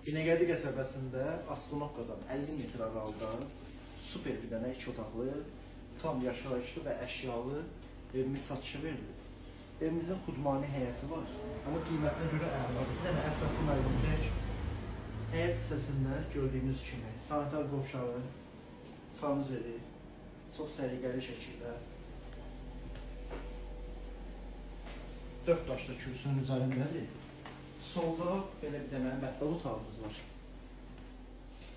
Binəqədi qəsəbəsində Astanovkadan 50 metr aralıda super bir dənə 2 otaqlı, tam yaşayışlı və əşyalı evimiz satışa verilir. Evimizin xudmani həyəti var, amma qiymətinə görə əladır. Bir dənə ətraflı müəyyən çək. Həyət hissəsində gördüyünüz kimi sanitar qovşağı, sanuzeli, çox səliqəli şəkildə 4 daşlı kürsünün üzərindədir. Solda belə bir dənə mətbəx otağımız var.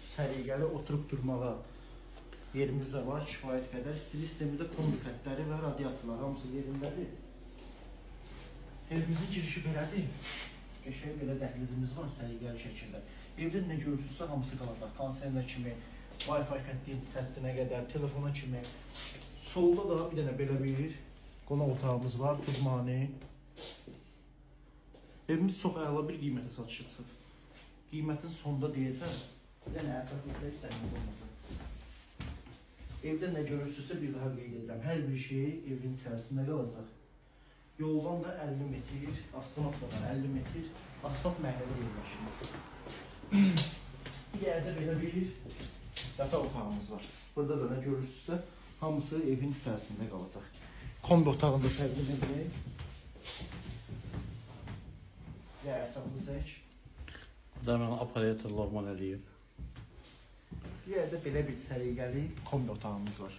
Səliqəli oturub durmağa yerimiz də var, kifayət qədər. Stil sistemində kombi xəttləri və radiatorlar hamısı yerindədir. Evimizin girişi belədir. Qəşəng belə dəhlizimiz var səliqəli şəkildə. Evdə nə görürsünüzsə hamısı qalacaq. Konserlə kimi, Wi-Fi xəttinə qədər, telefona kimi. Solda da bir dənə belə bir qonaq otağımız var, xudmani. Evimiz çox əla bir qiymətə satışa çıxıb. Qiymətin sonunda deyəcəm, bir dənə ətraflıqsa istəyiniz olmasın. Evdə nə görürsünüzsə bir daha qeyd edirəm. Hər bir şey evin içərisində qalacaq. Yoldan da 50 metr, Astanovkadan 50 metr asfalt məhəllədə yerləşir. Bir yerdə belə bir yataq otağımız var. Burada da nə görürsünüzsə hamısı evin içərisində qalacaq. Kombi otağında təqdim edək. Və ətraflı zək. Zaman operatorlar man eləyir. Bir yerdə belə bir səliqəli kombi otağımız var.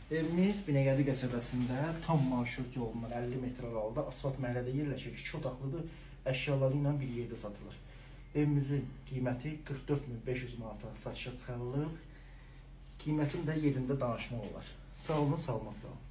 Evimiz Binəqədi qəsəbəsində tam marşrut yolundan 50 metr aralıda asfalt məhəllədə yerləşir. 2 otaqlıdır, əşyaları ilə bir yerdə satılır. Evimizin qiyməti 44.500 manata satışa çıxarılır. Qiymətin də yerində danışmaq olar. Sağ olun, salamat qalın.